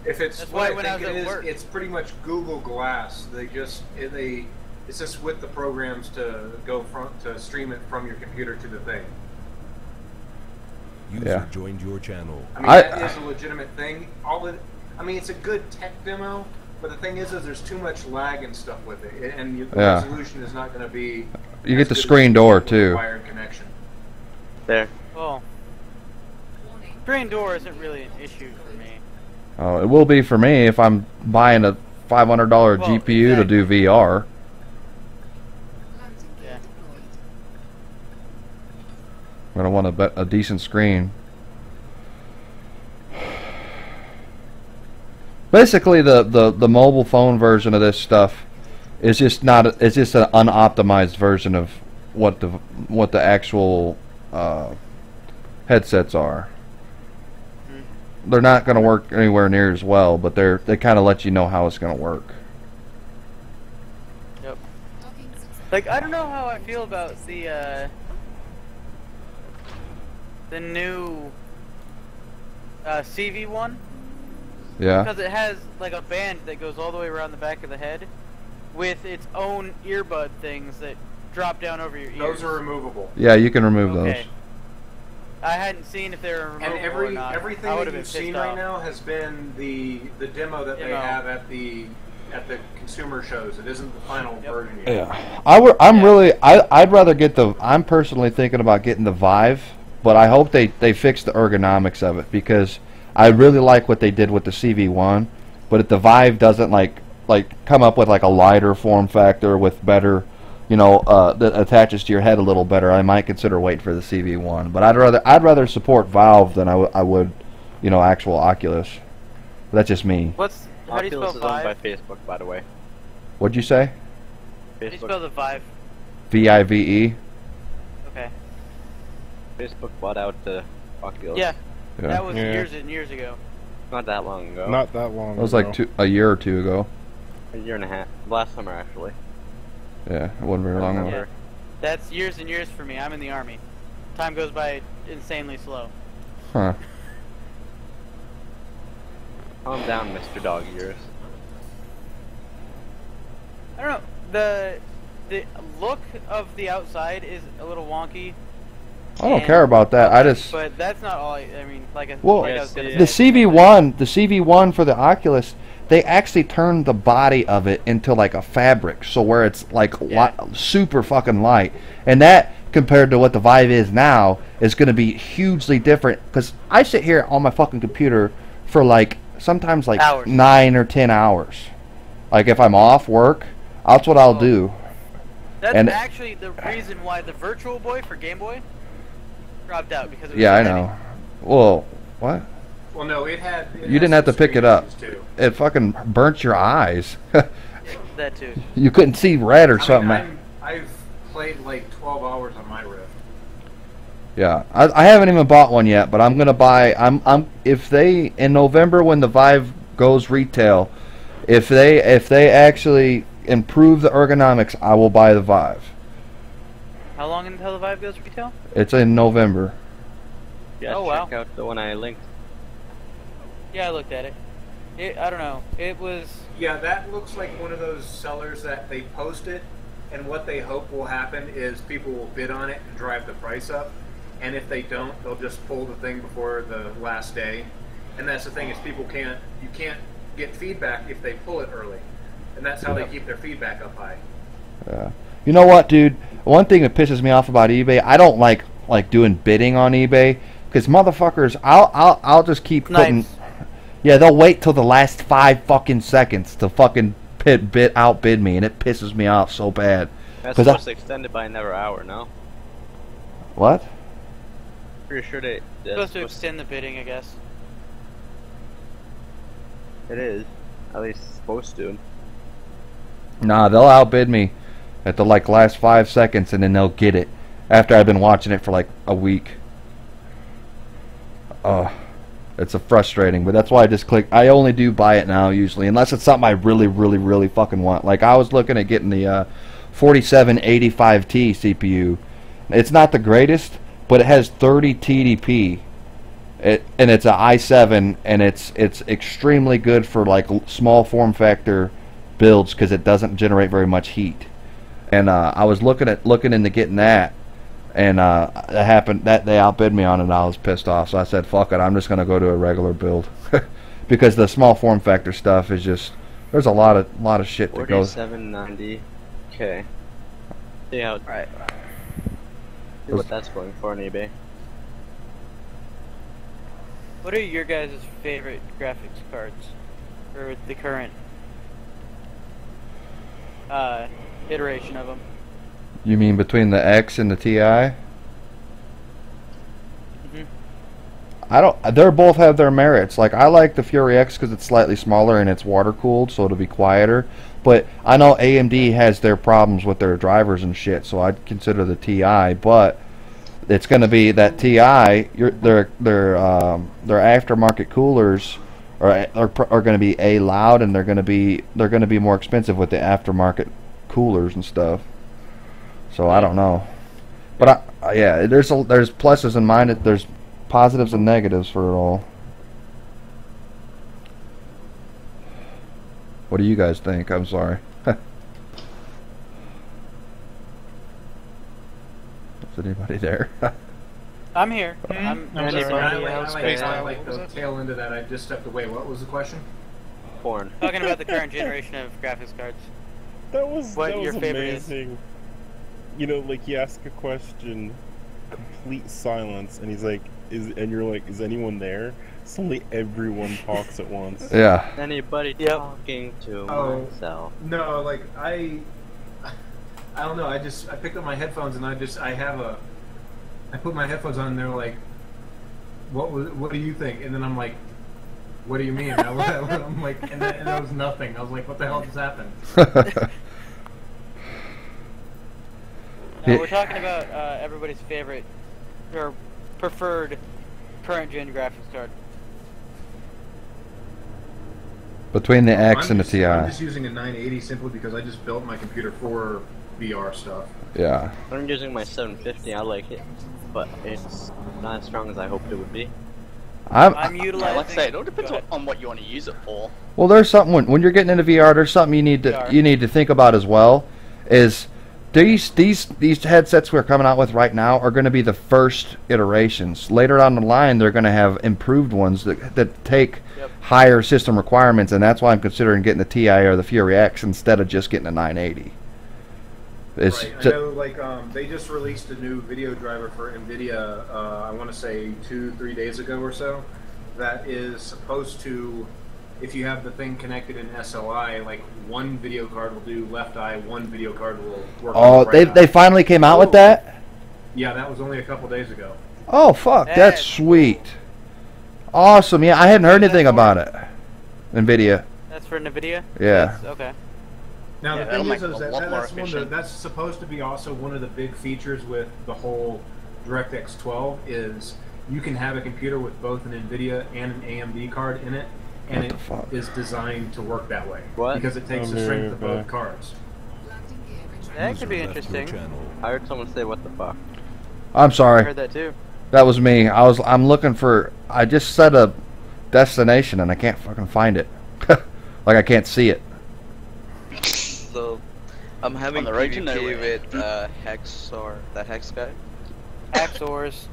S8: If it's
S7: That's
S8: what
S7: why
S8: I
S7: when I
S8: think
S7: was
S8: it
S7: at
S8: is,
S7: work-
S8: it's pretty much Google Glass. It's just with the programs to go to stream it from your computer to the thing.
S9: User
S2: Yeah.
S9: joined your channel.
S8: I mean, that is a legitimate thing. I mean, it's a good tech demo, but the thing is there's too much lag and stuff with it, and the
S2: Yeah.
S8: resolution is not going to be.
S2: You
S8: as
S2: get the
S8: good as
S2: screen
S8: it
S2: door
S8: is with
S2: too.
S8: Wired connection.
S1: There.
S7: Well,
S3: Warning.
S7: screen door isn't really an issue for me.
S2: Oh, it will be for me if I'm buying a $500
S7: Well,
S2: GPU to do
S7: exactly.
S2: VR.
S3: Landing gear
S7: Yeah.
S3: deployed.
S2: I'm gonna want a decent screen. Basically, the mobile phone version of this stuff is just not. It's just an unoptimized version of what the actual headsets are. They're not going to work anywhere near as well, but they kind of let you know how it's going to work.
S7: Yep.
S3: Docking successful.
S7: Like, I don't know how I feel about the new CV1,
S2: Yeah.
S7: because it has like a band that goes all the way around the back of the head with its own earbud things that drop down over your ears.
S8: Those are removable.
S2: Yeah, you can remove
S7: Okay.
S2: those.
S7: I hadn't seen if they were removable
S8: And
S7: or not.
S8: everything
S7: I
S8: that
S7: would've been
S8: you've seen
S7: pissed
S8: right
S7: off.
S8: now has been the demo that they
S7: Demo.
S8: have at the consumer shows. It isn't the final version yet.
S2: Yeah, I'd rather get I'm personally thinking about getting the Vive, but I hope they fix the ergonomics of it, because I really like what they did with the CV1, but if the Vive doesn't like come up with like a lighter form factor with better, that attaches to your head a little better, I might consider waiting for the CV1. But I'd rather support Valve than I would, actual Oculus. That's just me.
S7: How do you spell
S1: Oculus is owned by
S7: Vive?
S1: Facebook, by the way.
S2: What'd you say?
S7: How do you spell the Vive?
S2: VIVE?
S7: Okay.
S1: Facebook bought out the Oculus.
S7: Yeah,
S2: Yeah.
S7: that was
S6: Yeah.
S7: years and years ago.
S1: Not that long ago.
S6: Not that long.
S2: That was
S6: ago.
S2: like a year or two ago.
S1: A year and a half. Last summer, actually.
S2: Yeah, it wasn't very long ago.
S7: Yeah. That's years and years for me. I'm in the army. Time goes by insanely slow.
S2: Huh.
S1: Calm down, Mr. Dog Ears.
S7: I don't know. The look of the outside is a little wonky.
S2: I don't care about that. I just
S7: But that's not all. I mean, like I
S2: Well,
S7: like I was gonna
S2: the
S7: say.
S2: CV1 for the Oculus, they actually turned the body of it into like a fabric, so where it's like super fucking light, and that compared to what the Vive is now is going to be hugely different. Because I sit here on my fucking computer for like sometimes like
S7: Hours.
S2: 9 or 10 hours. Like if I'm off work, that's what I'll do.
S7: That's
S2: and-
S7: actually the reason why the Virtual Boy for Game Boy dropped out, because it was
S2: Yeah,
S7: so
S2: I
S7: heavy.
S2: know. Well, what?
S8: Well, no, it
S2: You didn't have to pick it up.
S8: Too.
S2: It fucking burnt your eyes.
S7: That too.
S2: You couldn't see red or something.
S8: I've played like 12 hours on my Rift.
S2: Yeah, I haven't even bought one yet, but I'm gonna buy. If they in November when the Vive goes retail, if they actually improve the ergonomics, I will buy the Vive.
S7: How long until the Vive goes retail?
S2: It's in November.
S1: Yeah,
S7: Oh, wow.
S1: check out the one I linked.
S7: Yeah, I looked at it. I don't know. It was.
S8: Yeah, that looks like one of those sellers that they post it, and what they hope will happen is people will bid on it and drive the price up, and if they don't, they'll just pull the thing before the last day. And that's the thing, is you can't get feedback if they pull it early. and that's how they keep their feedback up high.
S2: Yeah. You know what, dude? One thing that pisses me off about eBay, I don't like doing bidding on eBay because motherfuckers, I'll just keep putting.
S7: Nice.
S2: Yeah, they'll wait till the last 5 fucking seconds to fucking outbid me, and it pisses me off so bad.
S1: That's supposed to extend it by another hour, no?
S2: What?
S1: Pretty sure they.
S7: Supposed to extend the bidding, I guess.
S1: It is. At least it's supposed to.
S2: Nah, they'll outbid me at the last 5 seconds, and then they'll get it after I've been watching it for like a week. It's frustrating, but that's why I just click. I only do buy it now usually, unless it's something I really, really, really fucking want. Like I was looking at getting the 4785T CPU. It's not the greatest, but it has 30 TDP. And it's an i7, and it's extremely good for like small form factor builds because it doesn't generate very much heat. And I was looking into getting that, and that happened. That they outbid me on it, and I was pissed off. So I said, "Fuck it, I'm just gonna go to a regular build," because the small form factor stuff is just there's a lot of shit that goes.
S1: 4790K. See how right. See what that's going for on eBay.
S7: What are your guys' favorite graphics cards? Or the current iteration of them?
S2: You mean between the X and the TI? They both have their merits. Like I like the Fury X because it's slightly smaller and it's water cooled, so it'll be quieter. But I know AMD has their problems with their drivers and shit, so I'd consider the TI. But it's going to be that TI. Their aftermarket coolers are going to be loud, and they're going to be more expensive with the aftermarket coolers and stuff. So I don't know, but yeah, there's pluses and minuses. There's positives and negatives for it all. What do you guys think? I'm sorry. Is anybody there?
S7: I'm here. I'm
S8: sorry.
S7: sorry.
S8: I like the tail end of that. I just stepped away. What was the question?
S1: Porn.
S7: Talking about the current generation of graphics cards.
S6: That was
S7: Your favorite is?
S6: amazing. You know, like you ask a question, complete silence, and he's like, and you're like, is anyone there? Suddenly everyone talks at once.
S2: Yeah.
S1: Anybody talking to myself?
S8: No, like I don't know. I picked up my headphones and I put my headphones on and they're like, what do you think? And then I'm like, what do you mean? I'm like, and there was nothing. I was like, what the hell just happened?
S7: We're talking about everybody's favorite or preferred current gen graphics card.
S2: Between the X and the TI.
S8: I'm just using a 980 simply because I just built my computer for VR stuff.
S2: Yeah.
S1: I'm using my 750. I like it, but it's not as strong as I hoped it would be.
S7: I'm utilizing.
S5: Let's say it all depends on what you want to use it for.
S2: Well, there's something when you're getting into VR. There's something you need to think about as well. Is these headsets we're coming out with right now are going to be the first iterations. Later down the line, they're going to have improved ones that take higher system requirements, and that's why I'm considering getting the TI or the Fury X instead of just getting a 980.
S8: Right. I know, like, they just released a new video driver for NVIDIA, I want to say 2-3 days ago or so, that is supposed to, if you have the thing connected in SLI, like, one video card will do left eye, one video card will work on the right eye.
S2: They finally came out with that?
S8: Yeah, that was only a couple days ago.
S2: Oh, fuck, that's sweet. Awesome, yeah, I hadn't heard anything about it. NVIDIA.
S7: That's for NVIDIA?
S2: Yeah.
S7: Okay.
S8: Now the thing is that's supposed to be also one of the big features with the whole DirectX 12 is you can have a computer with both an NVIDIA and an AMD card in it, and it is designed to work that way.
S1: What?
S8: Because it takes the strength of both cards.
S7: That could be interesting.
S1: I heard someone say, "What the fuck?"
S2: I'm sorry.
S7: I heard that too.
S2: That was me. I'm looking for. I just set a destination and I can't fucking find it. Like I can't see it.
S4: So, I'm having PvP with Hexor, that Hex guy.
S7: Hexors.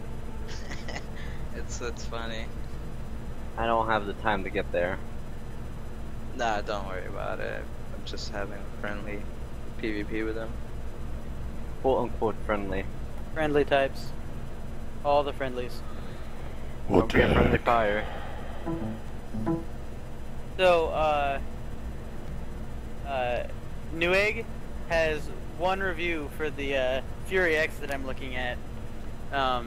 S4: It's funny.
S1: I don't have the time to get there.
S4: Nah, don't worry about it. just having a friendly PvP with them.
S1: Quote unquote friendly.
S7: Friendly types. All the friendlies.
S1: Don't be a friendly fire.
S7: So, Newegg has one review for the Fury X that I'm looking at. I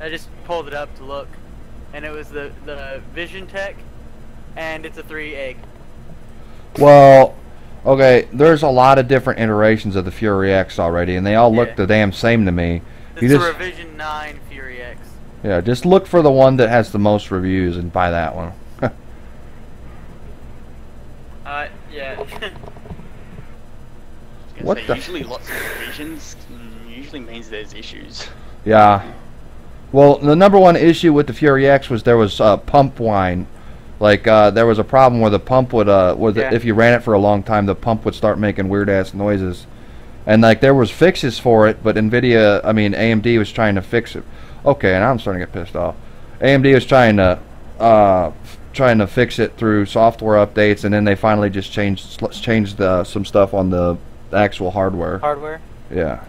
S7: just pulled it up to look, and it was the Vision Tech, and it's a 3 egg.
S2: Well, okay, there's a lot of different iterations of the Fury X already, and they all look the damn same to me.
S7: It's a Revision 9 Fury X.
S2: Yeah, just look for the one that has the most reviews and buy that one.
S7: Yeah.
S2: What the?
S5: Usually lots of revisions usually means there's issues.
S2: Yeah. Well, the number one issue with the Fury X was there was pump whine. Like there was a problem where the pump would if you ran it for a long time, the pump would start making weird ass noises. And like there was fixes for it, but AMD was trying to fix it. Okay, and I'm starting to get pissed off. AMD was trying to fix it through software updates, and then they finally just changed some stuff on the actual hardware.
S7: Hardware?
S2: Yeah.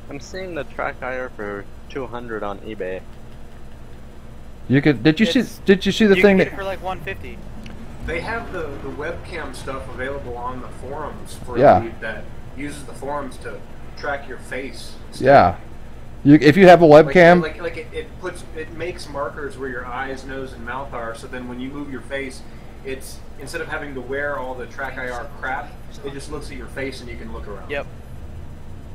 S1: I'm seeing the track IR for 200 on eBay.
S2: You could did you see the
S7: you
S2: thing
S7: can get
S2: that
S7: it for like 150?
S8: They have the webcam stuff available on the forums for that uses the forums to track your face.
S2: Yeah. If you have a webcam,
S8: it makes markers where your eyes, nose, and mouth are. So then when you move your face, it's instead of having to wear all the track IR crap, it just looks at your face and you can look around.
S7: Yep.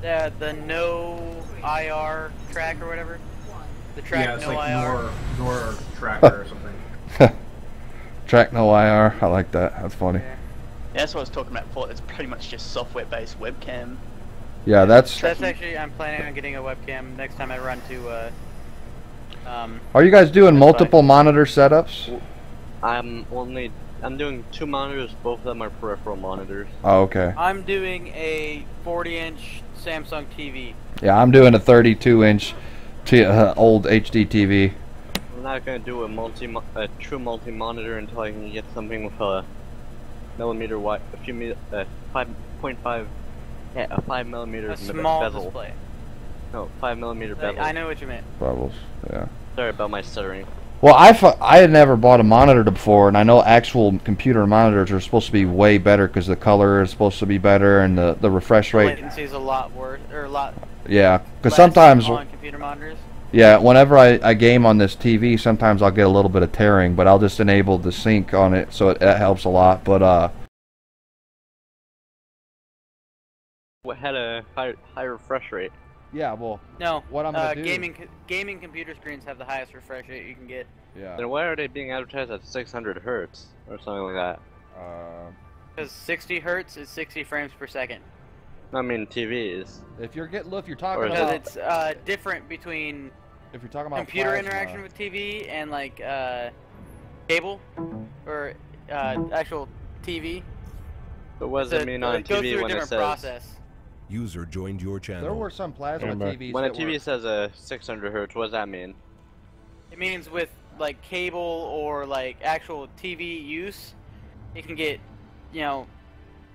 S7: The no IR track or whatever. The track
S8: it's
S7: no
S8: like
S7: IR.
S8: Nor tracker or something.
S2: track no IR. I like that. That's funny.
S7: Yeah.
S5: That's what I was talking about before. It's pretty much just software-based webcam.
S2: Yeah, that's
S7: actually, I'm planning on getting a webcam next time I run to.
S2: Are you guys doing multiple monitor setups?
S1: I'm doing 2 monitors. Both of them are peripheral monitors.
S2: Oh, okay.
S7: I'm doing a 40-inch Samsung TV.
S2: Yeah, I'm doing a 32-inch old HD TV.
S1: I'm not gonna do a true multi-monitor until I can get something with a millimeter wide, 5.5. Yeah, a 5mm
S7: small
S1: bezel.
S7: display.
S1: No, 5mm bezel.
S7: I know what you meant.
S2: Bubbles. Yeah.
S1: Sorry about my stuttering.
S2: Well, I had never bought a monitor before, and I know actual computer monitors are supposed to be way better because the color is supposed to be better and the refresh rate.
S7: Latency is a lot worse, or a lot.
S2: Yeah, because
S7: less
S2: sometimes
S7: on computer monitors.
S2: Yeah, whenever I game on this TV, sometimes I'll get a little bit of tearing, but I'll just enable the sync on it, so it helps a lot. But
S1: What had a high refresh rate?
S2: yeah, well,
S7: No,
S2: what I'm gonna do?
S7: gaming computer screens have the highest refresh rate you can get.
S2: Yeah.
S1: Then why are they being advertised at 600 hertz or something like that?
S7: Because 60 hertz is 60 frames per second.
S1: I mean, TVs.
S2: If you're talking
S1: Or is
S2: about
S7: Because it's different between
S2: if you're talking about
S7: computer
S2: plasma,
S7: interaction with TV and like cable or actual TV.
S1: But what does it mean on
S7: it goes
S1: TV
S7: through a
S1: when it
S7: different
S1: says?
S7: process.
S9: User joined your channel.
S2: there were some plasma
S6: Remember.
S2: TVs
S1: When a
S2: that
S1: TV
S2: were,
S1: says a 600 hertz, what does that mean?
S7: It means with like cable or like actual TV use, you can get,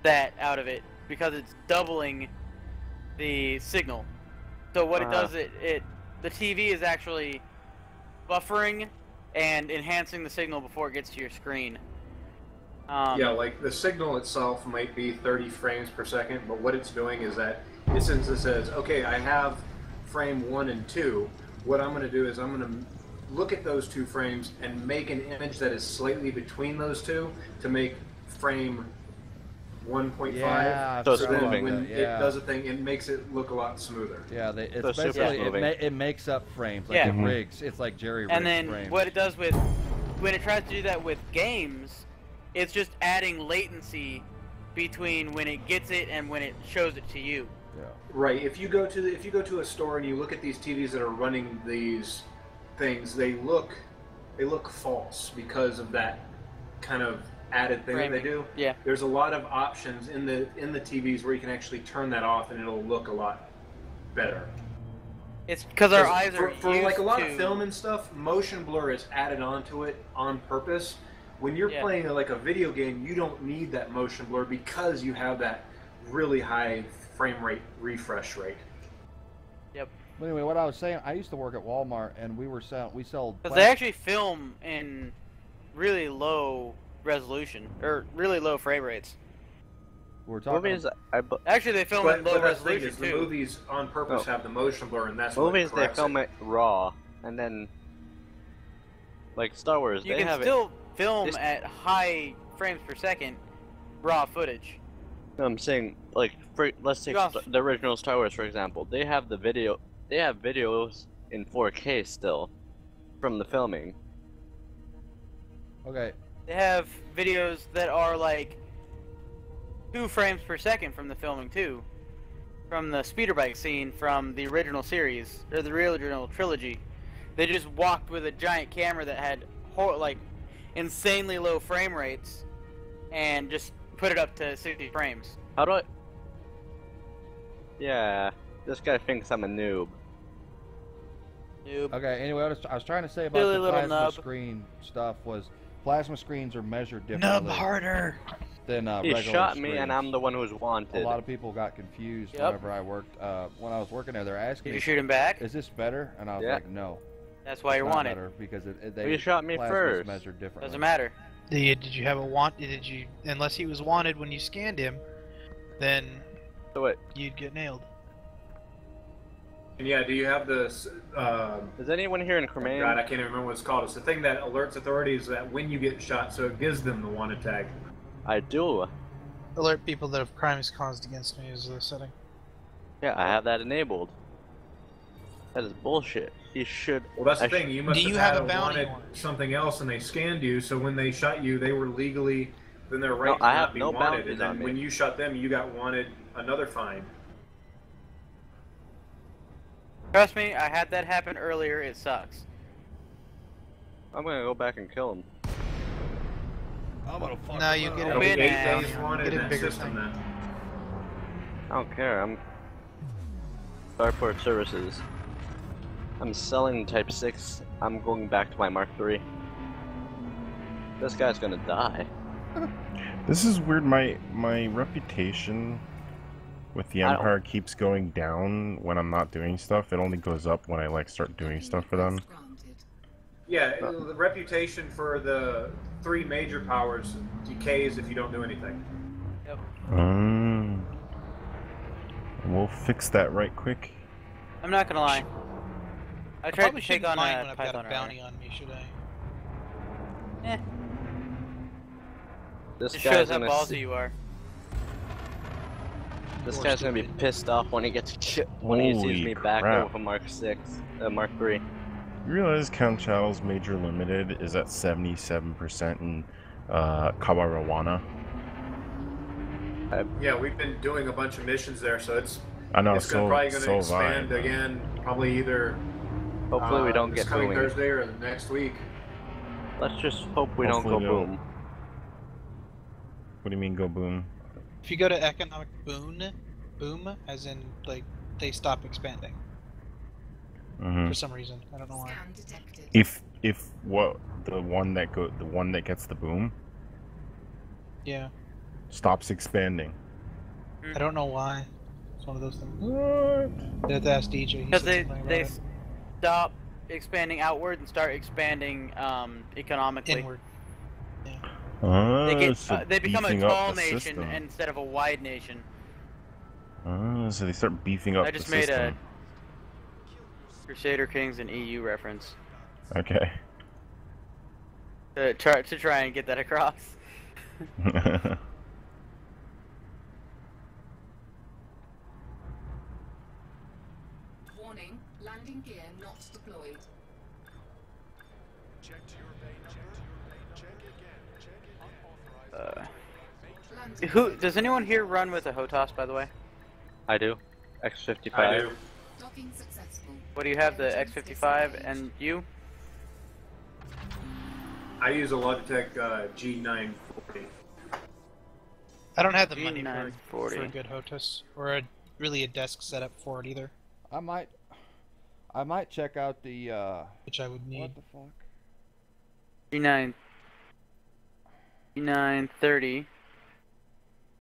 S7: that out of it because it's doubling the signal. So what it does, the TV is actually buffering and enhancing the signal before it gets to your screen.
S8: Like the signal itself might be 30 frames per second, but what it's doing is that it says, okay, I have frame 1 and 2. What I'm going to do is I'm going to look at those 2 frames and make an image that is slightly between those 2 to make frame 1.5.
S2: Yeah,
S1: So
S8: so
S1: it's
S8: then
S1: moving.
S8: when
S2: Yeah.
S8: it does a thing, it makes it look a lot smoother.
S2: Yeah, it's
S1: So super
S2: basically
S1: moving.
S2: it makes up frames, like
S7: Yeah.
S2: it rigs. It's like Jerry rigs
S7: And then
S2: frames.
S7: what it does when it tries to do that with games, it's just adding latency between when it gets it and when it shows it to you.
S2: Yeah.
S8: Right. If you go to a store and you look at these TVs that are running these things, they look false because of that kind of added thing that they do.
S7: Yeah.
S8: There's a lot of options in the TVs where you can actually turn that off and it'll look a lot better.
S7: It's because our eyes are
S8: for
S7: used
S8: like a lot
S7: to...
S8: of film and stuff, motion blur is added onto it on purpose When you're
S7: Yeah.
S8: playing like a video game, you don't need that motion blur because you have that really high frame rate refresh rate.
S7: Yep.
S2: But anyway, what I was saying, I used to work at Walmart, and we sell.
S7: Because they actually film in really low resolution or really low frame rates.
S2: We're talking.
S1: Movies,
S7: Actually, they film in low
S8: But that's the thing
S7: resolution
S8: is, the
S7: too.
S8: movies on purpose have the motion blur, and that's what
S1: movies they
S8: corrects
S1: film
S8: it.
S1: it raw, and then like Star Wars,
S7: You
S1: they
S7: can
S1: have
S7: still film
S1: This-
S7: at high frames per second raw footage.
S1: it. I'm saying like let's take
S7: You also-
S1: the original Star Wars for example. They have the video. They have videos in 4K still from the filming.
S2: Okay.
S7: They have videos that are like 2 frames per second from the filming too. From the speeder bike scene from the original series, or the original trilogy. They just walked with a giant camera that had like insanely low frame rates and just put it up to 60 frames.
S1: How do I? Yeah, this guy thinks I'm a noob.
S7: Noob.
S2: Okay. Anyway, I was trying to say about
S7: Silly
S2: the
S7: little
S2: plasma
S7: nub.
S2: screen stuff was plasma screens are measured
S10: Nub
S2: differently
S10: harder.
S2: than
S1: He
S2: regular
S1: shot me,
S2: screens.
S1: and I'm the one who's
S2: A
S1: wanted.
S2: lot of people got confused
S7: Yep.
S2: whenever I worked. When I was working there, they're asking
S7: Did
S2: me,
S7: you shoot him back?
S2: "Is this better?" And I was
S1: Yeah.
S2: like, "No."
S7: That's why
S2: it's
S7: you're
S2: not
S7: wanted.
S2: better because
S1: Well, you shot me
S2: plasma's
S1: first.
S2: measured differently.
S7: Doesn't matter.
S10: Did you have a want? Did you? Unless he was wanted when you scanned him, then
S1: So what?
S10: you'd get nailed.
S8: And yeah, do you have this?
S1: Is anyone here in
S8: God,
S1: Cremain?
S8: I can't even remember what it's called. It's the thing that alerts authorities that when you get shot, so it gives them the wanted tag.
S1: I do.
S10: Alert people that have crimes caused against me is the setting.
S1: Yeah, I have that enabled. That is bullshit. He should.
S8: Well, that's the
S1: I
S8: thing. You must
S10: Do you
S8: have,
S10: have
S8: had
S10: a bounty
S8: wanted
S10: warrant?
S8: something else, and they scanned you. So when they shot you, they were legally then they're right
S1: No,
S8: to
S1: I
S8: not
S1: have
S8: be
S1: no
S8: wanted.
S1: bounties
S8: And then
S1: on me.
S8: when you shot them, you got wanted another fine.
S7: Trust me, I had that happen earlier. It sucks.
S1: I'm gonna go back and kill him.
S2: I'm gonna fuck
S10: No,
S2: him
S10: you
S2: up.
S10: get
S8: It'll
S10: a
S8: be
S7: big
S8: 8
S7: ass.
S8: days wanted
S10: Get
S8: in
S10: a
S8: that
S10: bigger
S8: system
S10: thing.
S8: then.
S1: I don't care. I'm Starport Services. I'm selling Type 6. I'm going back to my Mark III. This guy's gonna die.
S6: This is weird. My reputation with the
S1: I don't-
S6: Empire keeps going down when I'm not doing stuff. It only goes up when I like start doing stuff for them.
S3: Granted.
S8: Yeah, the reputation for the 3 major powers decays if you don't do anything.
S6: We'll fix that right quick.
S7: I'm not gonna lie. I
S10: I
S7: tried
S10: probably
S7: to take
S10: shouldn't
S7: on
S10: mind
S7: a
S10: when I've got
S7: Python
S10: a bounty on me, should I?
S7: Eh,
S1: This
S7: it
S1: guy's
S7: shows how
S1: gonna.
S7: ballsy you are.
S1: This
S10: Or
S1: guy's gonna be
S10: stupid.
S1: pissed off when he gets when he sees
S6: Holy
S1: me back
S6: crap.
S1: over Mark 6, Mark 3.
S6: You realize Count Chow's Major Limited is at 77% in Kabarawana?
S8: Yeah, we've been doing a bunch of missions there, so it's
S6: I know,
S8: probably going to
S6: so
S8: expand
S6: vibe.
S8: again, probably either
S1: Hopefully we don't
S8: this
S1: get
S8: coming
S1: booming.
S8: Thursday or the next week.
S1: Let's just hope we don't go
S6: Hopefully they'll-
S1: boom.
S6: What do you mean go boom?
S10: If you go to economic boom, as in like they stop expanding for some reason. I don't know why.
S3: Scan detected.
S6: If what the one that gets the boom
S10: Yeah,
S6: stops expanding.
S10: I don't know why. It's one of those things. You have to ask DJ. He
S7: Because
S10: said something about
S7: they
S10: it.
S7: stop expanding outward and start expanding economically.
S10: Inward.
S7: They become a
S6: beefing up
S7: tall
S6: the
S7: nation
S6: system.
S7: instead of a wide nation.
S6: So they start beefing up
S7: I
S6: the
S7: just made
S6: system.
S7: a Crusader Kings and EU reference
S6: Okay.
S7: to try and get that across.
S3: Warning, landing gear not deployed. Landing
S7: Who does anyone here run with a HOTAS, by the way?
S1: I do. X55.
S8: I do.
S3: docking successful.
S7: What do you have? The X55 and you?
S8: I use a Logitech G940.
S10: I don't have the money
S7: G940.
S10: for a good HOTAS or really a desk setup for it either,
S2: I might check out the
S10: which I would need.
S2: what the fuck?
S7: G9. 9:30.